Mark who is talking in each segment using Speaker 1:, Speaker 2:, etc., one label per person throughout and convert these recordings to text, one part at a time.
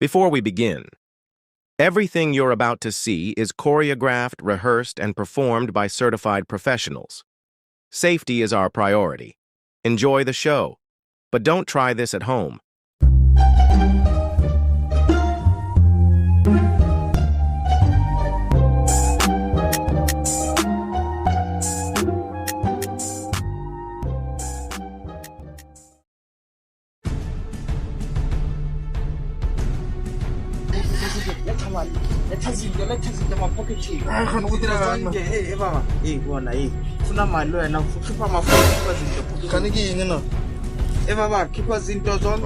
Speaker 1: Before we begin, everything you're about to see is choreographed, rehearsed, and performed by certified professionals. Safety is our priority. Enjoy the show, but don't try this at home.
Speaker 2: Let's my pocket. I can't with the hey, Baba. Hey, one, hey. Funa malo and now keep my phone. Can you get in? Eva, keep us in Dozon.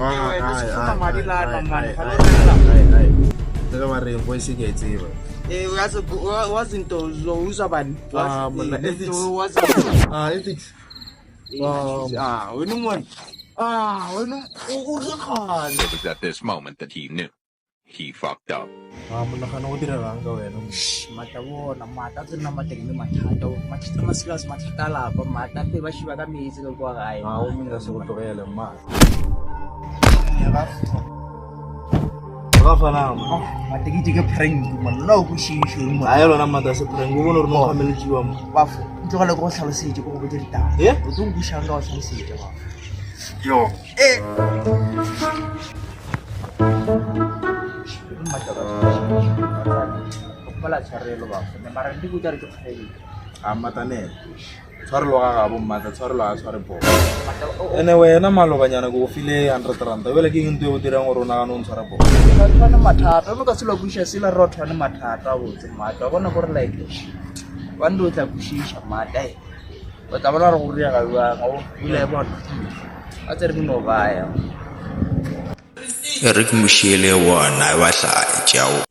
Speaker 2: The voice gets even. It wasn't those about we know one.
Speaker 3: It was at this moment that he knew. He fucked up.
Speaker 4: Anyway, na malo banyana go file 100 wele ke into o dirang gore ona no ntshwara bo
Speaker 2: Tshwana mathata no ka se lo busha sila ro tshwana mathata a botse mata bona gore like ba ndo tla bushisha mata ba tla bona re go ria ga ba go ile bona a tsere no baya
Speaker 3: Eric Mushile wona wa hlaya jawo